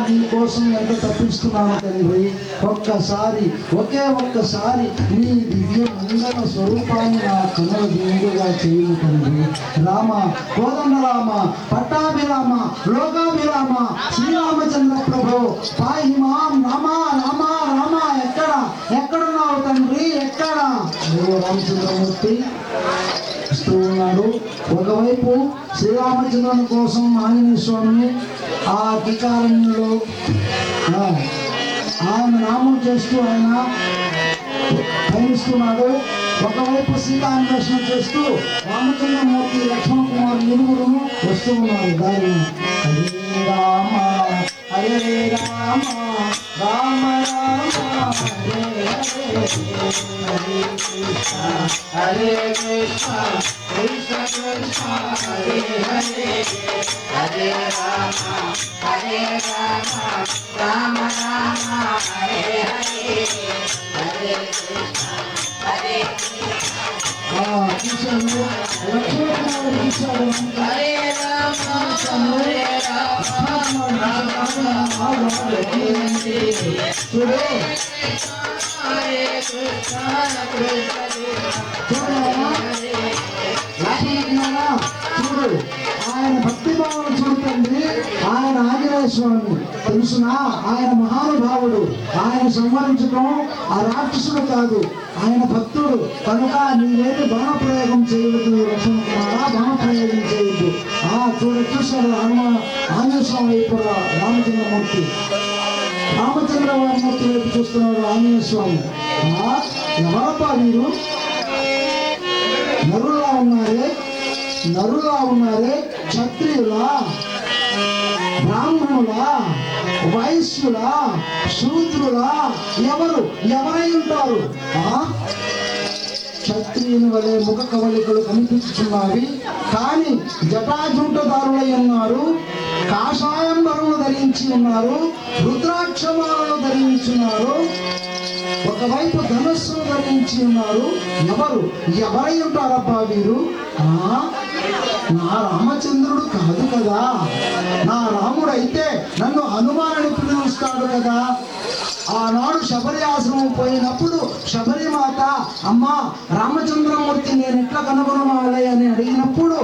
నీ కోసం ఎంత తప్పిస్తున్నాను తండ్రి. ఒకే ఒక్కసారి నీ దివ్య మంగళ స్వరూపాన్ని నా కనుల దేవుడుగా చేయము తండ్రి. రామ, కోదండ రామ, పట్టాభిరామ, లోకాభిరామ, శ్రీరామచంద్ర ప్రభు పాహి మాం. రామ రామ రామ, ఎక్కడున్నావు తండ్రి, ఎక్కడ? రామచంద్రమూర్తి ఇస్తూ ఉన్నాడు. ఒకవైపు శ్రీరామచంద్రుని కోసం ఆంజనేయ స్వామి ఆ టీకారణ్యంలో ఆయన నామం చేస్తూ ఆయన పయనిస్తున్నాడు. ఒకవైపు సీతాన్వేషణ చేస్తూ రామచంద్రమూర్తి, లక్ష్మణ కుమార్ ఇరువురు వస్తూ ఉన్నారు దారి. హరే రామ హరే రామ రామ రామ హరే హరే, హరే కృష్ణ హరే కృష్ణ కృష్ణ కృష్ణ హరే హరే, హరే రామ హరే రామ రామ రామ హరే హరే, హరే కృష్ణ హరే కృష్ణ. హరే రామ హరే చూడు ఆయన భక్తి భావన చూడండి. ఆయన ఆంజనేయ స్వామి తెలుసునా, ఆయన మహానుభావుడు. ఆయన సంహరించడం ఆ రాక్షసుడు కాదు, ఆయన భక్తుడు. కనుక నీవేది బాణ ప్రయోగం చేయవద్దు లక్ష్మణ కుమారా, బాణ ప్రయోగం చేయొద్దు. చూసాడు ఆంజనేయ స్వామి వైపు రామచంద్రమూర్తి వైపు చూస్తున్నాడు ఆంజనేయ స్వామి. ఎవరప్పా మీరు? నరులా ఉన్నారే, క్షత్రియులా, బ్రాహ్మణులా, వైశ్యులా, శూద్రులా, ఎవరై ఉంటారు? క్షత్రియుని వలె ముఖ కవళికలు కనిపించుచున్నవి, కానీ జటాజుంటదారులై ఉన్నారు. కాషాయంబరులు ధరించి ఉన్నారు, రుద్రాక్షమాలను ధరించున్నారు, ఒకవైపు ధనుస్సును ధరించి ఉన్నారు. ఎవరై ఉంటారబ్బా వీరు? నా రామచంద్రుడు కాదు కదా. నా రాముడైతే నన్ను హనుమానుని పిలుస్తాడు కదా. ఆనాడు శబరి ఆశ్రమం పోయినప్పుడు శబరిమాత, అమ్మా రామచంద్రమూర్తి నేను ఎట్లా కనుగొనవాలి అని అడిగినప్పుడు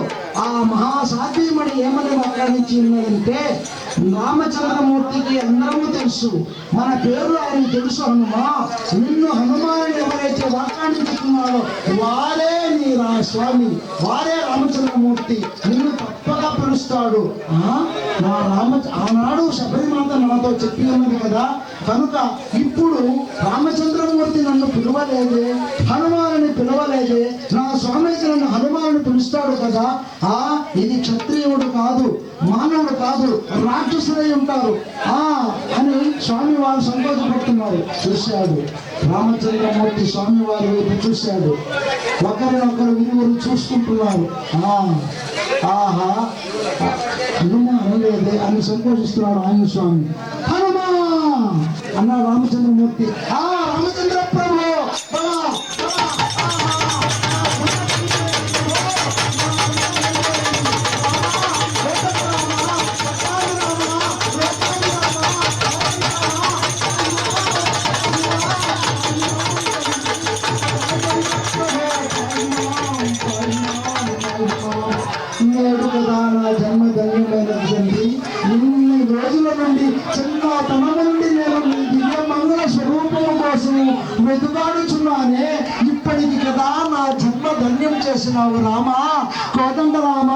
ఆ మహాసాధ్యమణి ఏమని వ్యాఖ్యానించి ఉన్నదంటే, రామచంద్రమూర్తికి అందరూ తెలుసు, మన పేరు ఆయన తెలుసు. హనుమా, నిన్ను హనుమానుని ఎవరైతే వ్యాఖ్యానించుకున్నాడో వారే నీ స్వామి, వారే రామచంద్రమూర్తి, నిన్ను తప్పగా పిలుస్తాడు. ఆనాడు శబరిమాత నాతో చెప్పి ఉన్నది కదా. కనుక ఇప్పుడు రామచంద్రమూర్తి నన్ను పిలవలేదే, హనుమానుని పిలవలేదే, నా స్వామికి నన్ను హనుమానుని పిలుస్తాడు కదా. ఇది క్షత్రియుడు కాదు, మానవుడు కాదు, రాక్షసులై ఉంటారు అని స్వామి వారు సంకోచపడుతున్నారు. చూశాడు రామచంద్రమూర్తి, స్వామి వారి వైపు చూశాడు. ఒకరినొకరు ఇరువురు చూసుకుంటున్నారు. ఆహా హనుమా అనలేదే అని సంతోషిస్తున్నాడు ఆంజనేయ స్వామి. హనుమా అన్నాడు రామచంద్రమూర్తి. రామచంద్ర ప్రభు నేడు కదా నా జన్మ ధన్యమైనది. ఇన్ని రోజుల నుండి చిన్నతన నుండి నేను మీ దివ్య మంగళ స్వరూపం కోసం వెతుకాడుచున్నానే. ఇప్పటికి కదా నా జన్మ ధన్యం చేసినావు రామా, కోదండ రామ.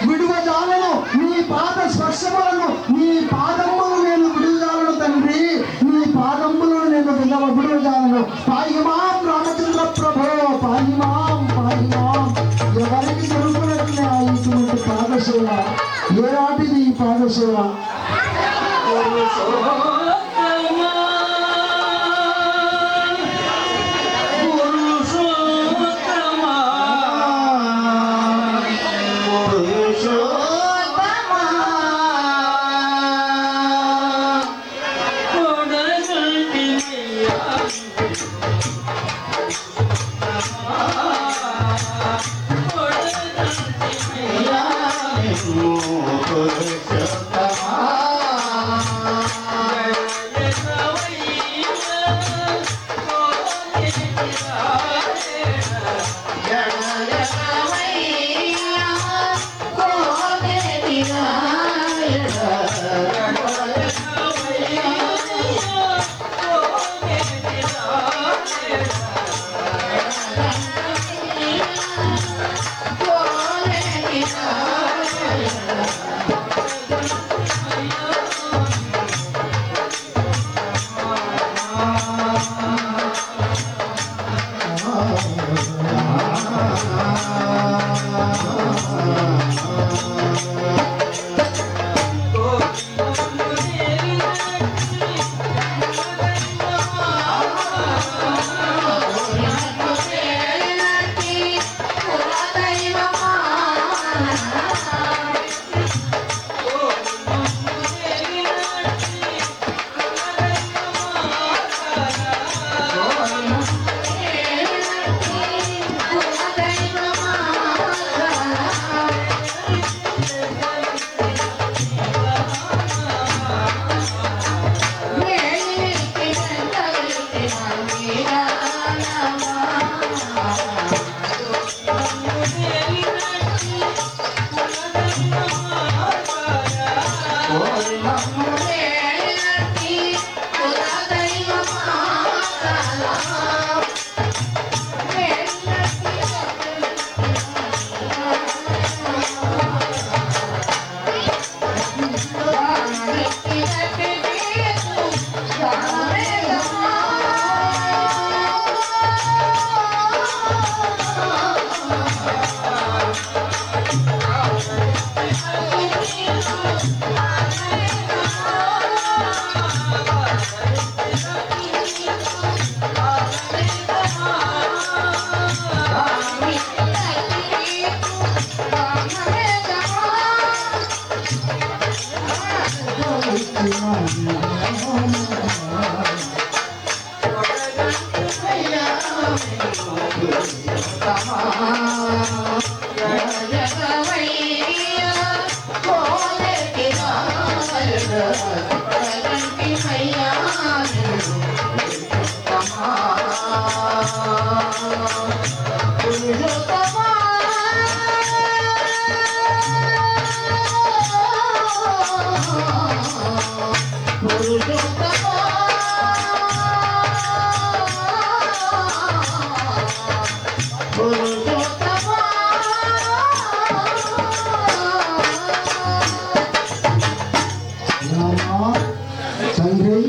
విడువజాలను నీ పాద స్పర్శములను, నీ పాదములు నేను విడువజాలను తండ్రి, నీ పాదములను నేను విడువజాలను. పాయిమాం రామచంద్ర ప్రభో, పాయిమాం పాయిమాం. ఎవరికి దొరుకునట్లే ఇటువంటి పాదసేవ, ఏనాటిది ఈ పాదసేవ? తండ్రి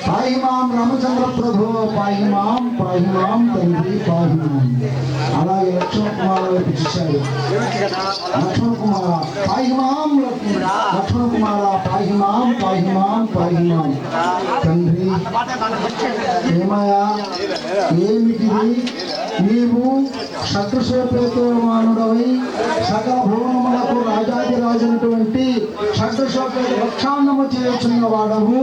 పాహిమాం రామచంద్ర ప్రభు పాహిమాం పాహిమాం తండ్రి పాహిమాం. అలాగే లక్ష్మణ కుమార్ వైపు చూశాడు. లక్ష్మణ కుమార పాహిమాం, లక్ష్మణ కుమార పాహిమాం పాహిమాం పాహిమాం. తండ్రి ఏమయ్యా ఏమిటిది? నీవు షడ్రశోపేతమానుడవై సకల భువనములకు రాజాదిరాజునటువంటి షడ్రశోపేత రక్షాన్నము చేయుచున్న వాడవు.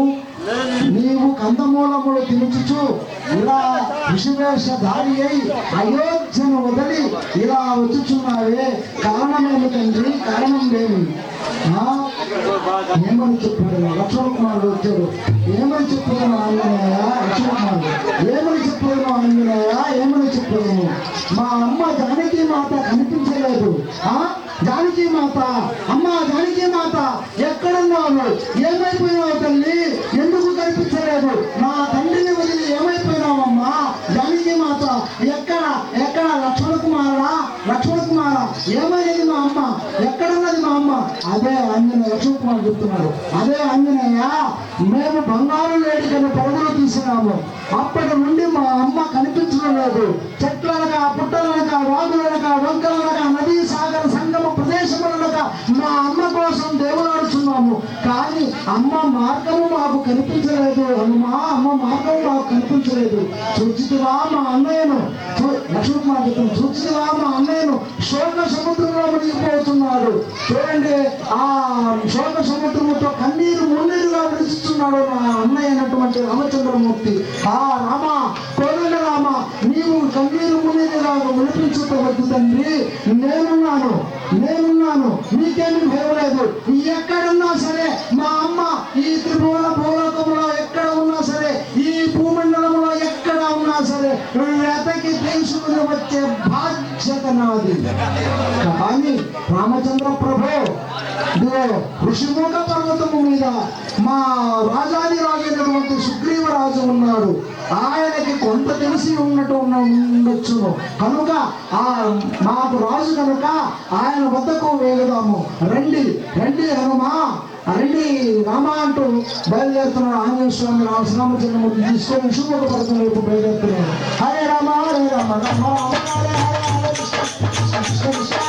నీవు కందమూలములు తినుచుచు ఇలా విషవేషధారి అయి అయోధ్యను వదిలి ఇలా వచ్చుచున్నావే, కారణమేమి తండ్రి? కారణం లేమి? ఏమని చెప్పాడు లక్ష్మణ కుమారుడు? వచ్చాడు. ఏమని చెప్పుదాను ఆంజనేయ? లక్ష్మణ కుమారుడు ఏమని చెప్పుదాను ఆంజనేయ? ఏమని చెప్పుదాను? మా అమ్మ జానకి మాత కనిపించలేదు. జానకి మాత, అమ్మ జానకి మాత ఎక్కడున్నావు? ఏమైపోయినావు తల్లి? ఎందుకు కనిపించలేదు? నా తండ్రిని వదిలి ఏమైపోయినావమ్మా? జానకి మాత ఎక్కడ ఎక్కడ? లక్ష్మణ కుమారా, లక్ష్మణ కుమార ఏమైనది మా అమ్మ? ఎక్కడున్నది మా అమ్మ? అదే ఆంజనేయ. లక్ష్మణ కుమార్ చెప్తున్నాడు. అదే ఆంజనేయ, మేము బంగారు వేడికను పరుగులు తీసినాము. అప్పటి నుండి మా అమ్మ కనిపించడం లేదు. చెట్లనక, పుట్టలనక, వాగులనక, వంకలనక, నదీ సాగర సంగమ ప్రదేశములనక మా అమ్మ కోసం దేవులాడుచున్నాము. కానీ అమ్మ మార్గము మాకు కనిపించలేదు. హనుమా, అమ్మ మార్గము మాకు కనిపించలేదు. చూచితివా మా అన్నయ్యను? లక్ష్మణ కుమార్ చెప్తాను. చూచితివా మా అన్నయ్యను? శోక సముద్రంలో మునిగిపోతున్నాడు. చూడండి, ఆ శోక సముద్రముతో కన్నీరు మున్నీరుగా విడుస్తున్నాడు నా అన్నయ్య అయినటువంటి రామచంద్రమూర్తి. ఆ రామ, కోదండ రామ, నీవు కన్నీరు మున్నీరుగా వినిపించవద్దు తండ్రి. నేనున్నాను, నేనున్నాను, నీకేమి భయలేదు. ఎక్కడున్నా సరే మా అమ్మ ఈ త్రిభువన భూలోకంలో ఎక్కడ ఉన్నా సరే, ఈ భూమండలంలో ఎక్కడ ఉన్నా సరే వెతకి తీసుకుని వచ్చే బాధ్యత నాది. కానీ రామచంద్ర ప్రభు ఋషిముఖ పర్వతము మీద మా రాజాది రాజైనటువంటి సుగ్రీవరాజు ఉన్నాడు. ఆయనకి కొంత తెలిసి ఉండొచ్చును కనుక మాకు రాజు కనుక ఆయన వద్దకు వేగదాము. రండి రండి హనుమా, రండి రామ అంటూ బయలుదేరుతున్నాడు. ఆంజనేయ స్వామి రామచంద్రమూర్తి తీసుకొని ఋషిముఖ పర్వతం వైపు బయలుదేరుతున్నాడు. హరే రామ హరే రామ రామ రామ హరే హరే హరే కృష్ణ కృష్ణ